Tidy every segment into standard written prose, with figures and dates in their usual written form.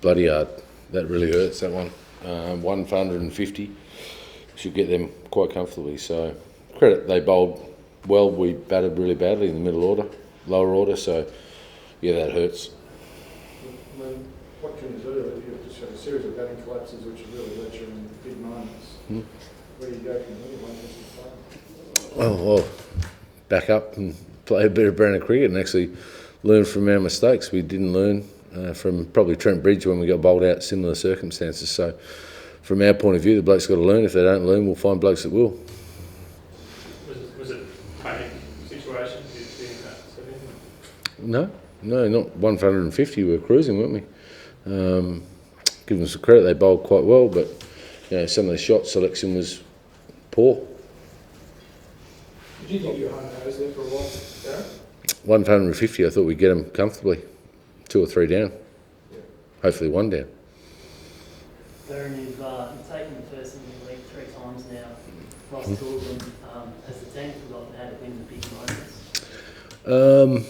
bloody hard. That really hurts, that one. 1 for 150. Should get them quite comfortably. So, credit, they bowled well. We batted really badly in the middle order, lower order. So, yeah, that hurts. I mean, what can you do? You've just had a series of batting collapses which have really let you in big moments. Where do you go from here? One just play? Well, back up and play a bit of brand of cricket and actually learn from our mistakes. We didn't learn from probably Trent Bridge when we got bowled out, similar circumstances. So from our point of view, the blokes got to learn. If they don't learn, we'll find blokes that will. Was it a panic situation? Did you think that sort of thing? No, not 1 for 150. We were cruising, weren't we? Give them some credit, they bowled quite well, but some of the shot selection was poor. Did you think you were home nose there for a while, Darren? 1 for 150, I thought we'd get them comfortably. 2 or 3 down. Yeah. Hopefully 1 down. Darren, you've taken the first in the league 3 times now, lost 2 of them. Has the team forgotten how to win the big moments?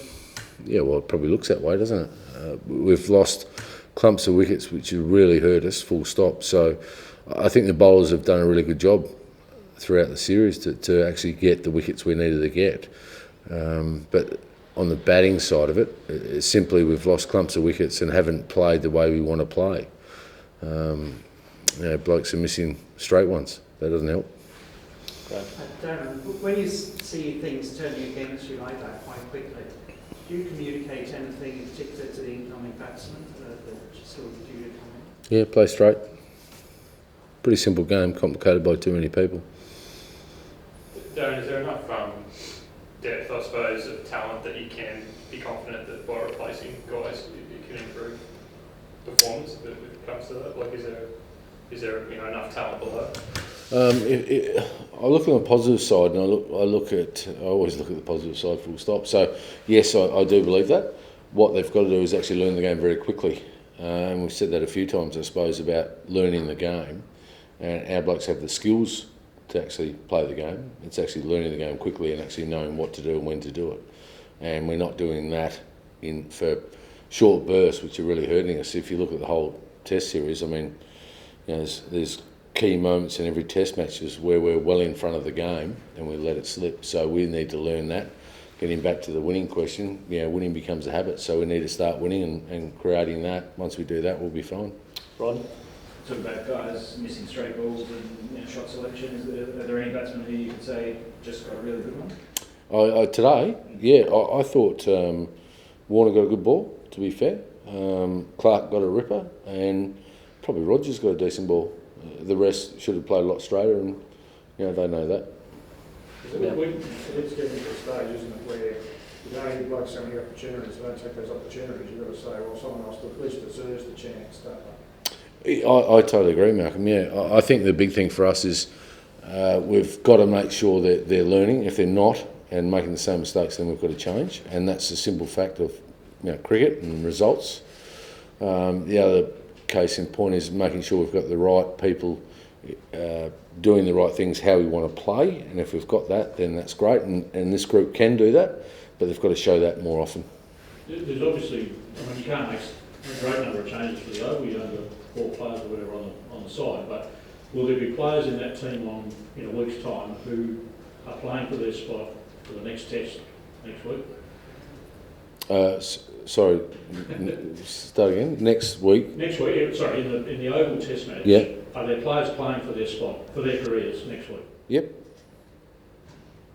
Yeah, well, it probably looks that way, doesn't it? We've lost clumps of wickets which have really hurt us, full stop. So I think the bowlers have done a really good job throughout the series to actually get the wickets we needed to get. But on the batting side of it, it's simply we've lost clumps of wickets and haven't played the way we want to play. Blokes are missing straight ones. That doesn't help. Darren, when you see things turning against you like that quite quickly, do you communicate anything in particular to the incoming batsman that just sort of due to come in? Yeah, play straight. Pretty simple game, complicated by too many people. Darren, is there enough depth, I suppose, of talent that you can be confident that by replacing guys you can improve performance when it comes to that? Like, is there enough talent below? I look on the positive side, and I always look at the positive side, full stop. So yes, I do believe that. What they've got to do is actually learn the game very quickly, and we've said that a few times, I suppose, about learning the game. And our blokes have the skills to actually play the game. It's actually learning the game quickly and actually knowing what to do and when to do it. And we're not doing that for short bursts, which are really hurting us. If you look at the whole Test series, I mean, there's key moments in every Test matches where we're well in front of the game and we let it slip. So we need to learn that. Getting back to the winning question, winning becomes a habit. So we need to start winning and creating that. Once we do that, we'll be fine. Rod? Talk about guys missing straight balls and shot selection. Are there any batsmen who you could say just got a really good one? Today, I thought Warner got a good ball, to be fair. Clark got a ripper, and probably Rogers got a decent ball. The rest should have played a lot straighter, and they know that. It's getting to a stage, isn't it, where you don't give blokes so many opportunities, they don't take those opportunities. You've got to say, well, someone else at least deserves the chance, don't they? I totally agree, Malcolm. I think the big thing for us is we've got to make sure that they're learning. If they're not and making the same mistakes, then we've got to change. And that's a simple fact of cricket and results. The other case in point is making sure we've got the right people doing the right things how we want to play. And if we've got that, then that's great. And this group can do that, but they've got to show that more often. There's obviously, you can't make a great number of changes for the over. You don't have 4 players or whatever on the side, but will there be players in that team in a week's time who are playing for their spot for the next Test next week? Sorry, start again. Next week? Next week, sorry, in the Oval Test match, are there players playing for their spot, for their careers next week? Yep.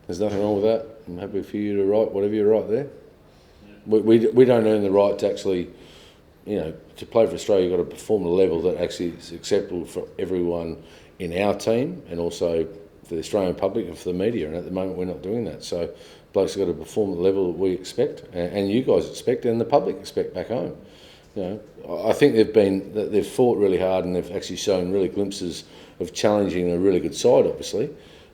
There's nothing wrong with that. I'm happy for you to write whatever you write there. Yeah. We don't earn the right to actually, to play for Australia, you've got to perform at a level that actually is acceptable for everyone in our team and also for the Australian public and for the media. And at the moment, we're not doing that. So blokes have got to perform at the level that we expect and you guys expect and the public expect back home. I think they've fought really hard and they've actually shown really glimpses of challenging a really good side, obviously,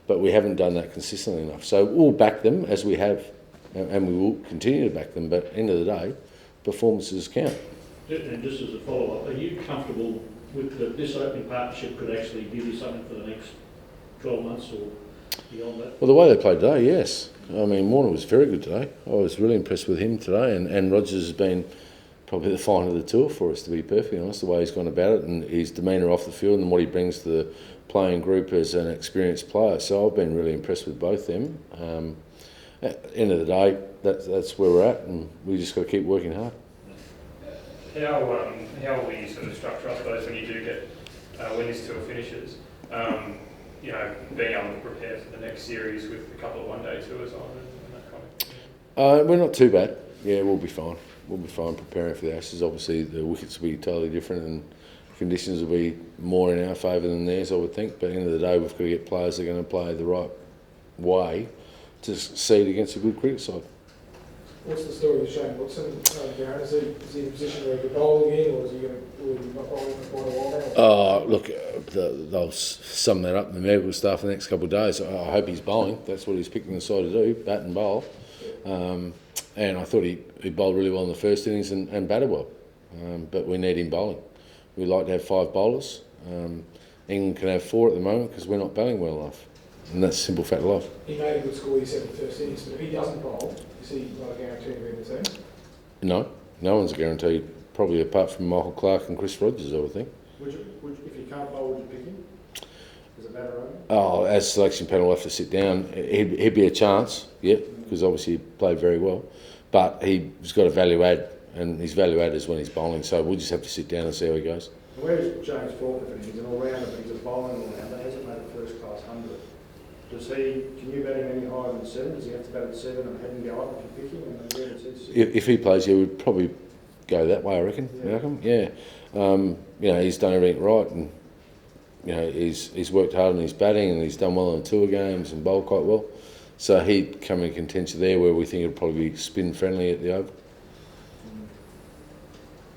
but we haven't done that consistently enough. So we'll back them as we have and we will continue to back them, but at the end of the day, performances count. And just as a follow-up, are you comfortable with that this opening partnership could actually give you something for the next 12 months or beyond that? Well, the way they played today, yes. I mean, Warner was very good today. I was really impressed with him today, and Rogers has been probably the find of the tour for us, to be perfectly honest, the way he's gone about it and his demeanour off the field and what he brings to the playing group as an experienced player. So I've been really impressed with both them. At the end of the day, that's where we're at, and we just got to keep working hard. How will you sort of structure, I suppose, when you do get when this tour finishes? Being able to prepare for the next series with a couple of one-day tours on and that kind of thing. We're not too bad. Yeah, we'll be fine. We'll be fine preparing for the Ashes. Obviously, the wickets will be totally different and conditions will be more in our favour than theirs, I would think. But at the end of the day, we've got to get players that are going to play the right way to succeed against a good cricket side. What's the story with Shane Watson? Darren, is he in a position where he could bowl again, or is he going to not bowling for quite a while now? Look, they'll sum that up in the medical staff the next couple of days. I hope he's bowling. That's what he's picking the side to do, bat and bowl. And I thought he bowled really well in the first innings and batted well. But we need him bowling. We like to have 5 bowlers. England can have 4 at the moment because we're not batting well enough. And that's a simple fact of life. He made a good score, you said, in the first innings, but if he doesn't bowl, is he not a guarantee to be in the team? No one's a guarantee, probably apart from Michael Clark and Chris Rogers, I would think. If he can't bowl, would you pick him? Is it matter only? Oh, as selection panel will have to sit down, he'd be a chance, yeah, because obviously he played very well. But he's got a value add, and his value add is when he's bowling, so we'll just have to sit down and see how he goes. Where is James Faulkner? He's an all-rounder, but he's a bowling all-rounder. He hasn't made a first-class 100. Can you bat him any higher than 7? Does he have to bat at 7 and head and go up if you pick him? And where does he sit? If he plays, he would probably go that way, I reckon. Yeah. Malcolm? Yeah. He's done everything right, and he's worked hard on his batting, and he's done well on tour games and bowled quite well. So he'd come in contention there, where we think it'd probably be spin friendly at the Oval.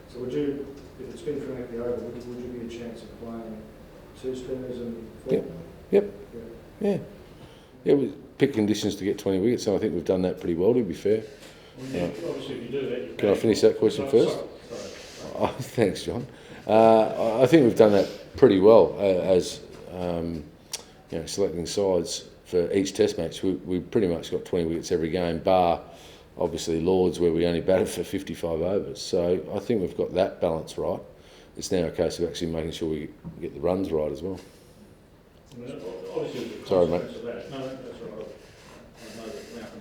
So would you, if it's spin friendly at the Oval, would you be a chance of playing 2 spinners and Faulkner? Yep. Yeah, we pick conditions to get 20 wickets, and I think we've done that pretty well, to be fair. Obviously, if you do that, Can I finish that question first? Sorry. Oh, thanks, John. I think we've done that pretty well as selecting sides for each Test match. We pretty much got 20 wickets every game, bar obviously Lords, where we only batted for 55 overs. So I think we've got that balance right. It's now a case of actually making sure we get the runs right as well. Sorry, mate. No, that's all right. I know that Malcolm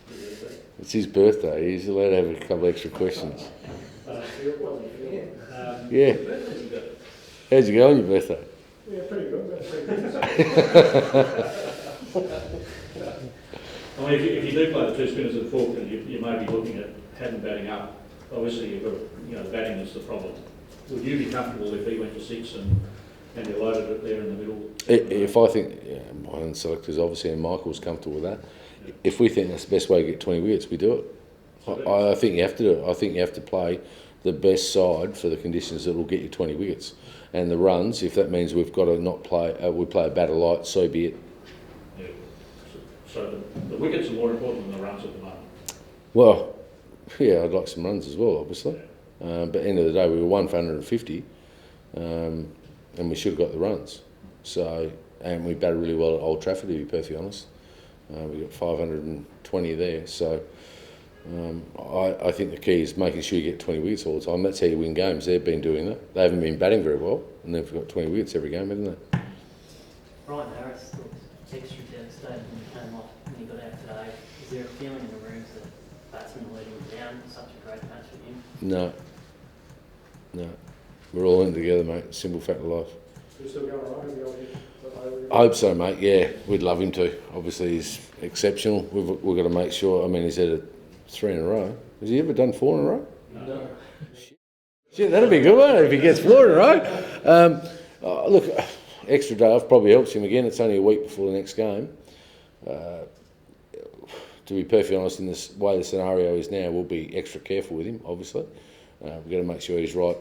did that. It's his birthday. He's allowed to have a couple extra questions. Yeah. How'd you go on your birthday? Yeah, pretty good. I mean, if you do play the 2 spinners and Faulkner, you may be looking at Haddon batting up. Obviously, you've got the batting is the problem. Would you be comfortable if he went to 6 and you loaded it there in the middle? If I think, my own selectors obviously, and Michael's comfortable with that. If we think that's the best way to get 20 wickets, we do it. I think you have to do it. I think you have to play the best side for the conditions that will get you 20 wickets. And the runs, if that means we've got to not play, we play a batter light, so be it. Yeah. So the wickets are more important than the runs at the moment. Well, yeah, I'd like some runs as well, obviously. But at the end of the day, we were 1 for 150, and we should have got the runs. So, and we batted really well at Old Trafford, to be perfectly honest. We got 520 there. So, I think the key is making sure you get 20 wickets all the time. That's how you win games. They've been doing that. They haven't been batting very well, and they've got 20 wickets every game, haven't they? Ryan Harris looked extra devastated when he came off when he got out today. Is there a feeling in the rooms that batsmen are letting him down? Such a great match for him. No. We're all in together, mate. Simple fact of life. You're still going on? I hope so, mate. Yeah, we'd love him to. Obviously, he's exceptional. We've got to make sure. I mean, he's had 3 in a row. Has he ever done 4 in a row? No. Shit, that'd be a good one if he gets 4 in a row. Look, extra day off probably helps him again. It's only a week before the next game. To be perfectly honest, in this way the scenario is now, we'll be extra careful with him, obviously. We've got to make sure he's right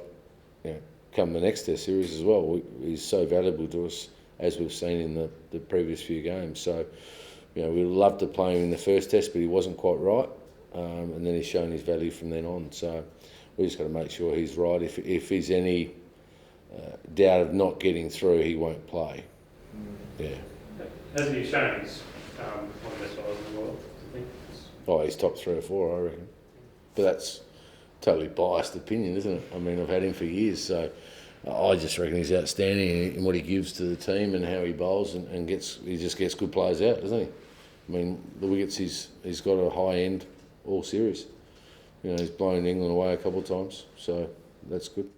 come the next Test series as well. He's so valuable to us, as we've seen in the previous few games. So, we'd love to play him in the first Test, but he wasn't quite right. And then he's shown his value from then on. So we just got to make sure he's right. If there's any doubt of not getting through, he won't play. Yeah. Hasn't he shown he's one of the best bowlers in the world, I think? Oh, he's top 3 or 4, I reckon. But totally biased opinion, isn't it? I mean, I've had him for years, so I just reckon he's outstanding in what he gives to the team and how he bowls and he just gets good players out, doesn't he? I mean, the wickets he's got a high end all series. You know, he's blown England away a couple of times, so that's good.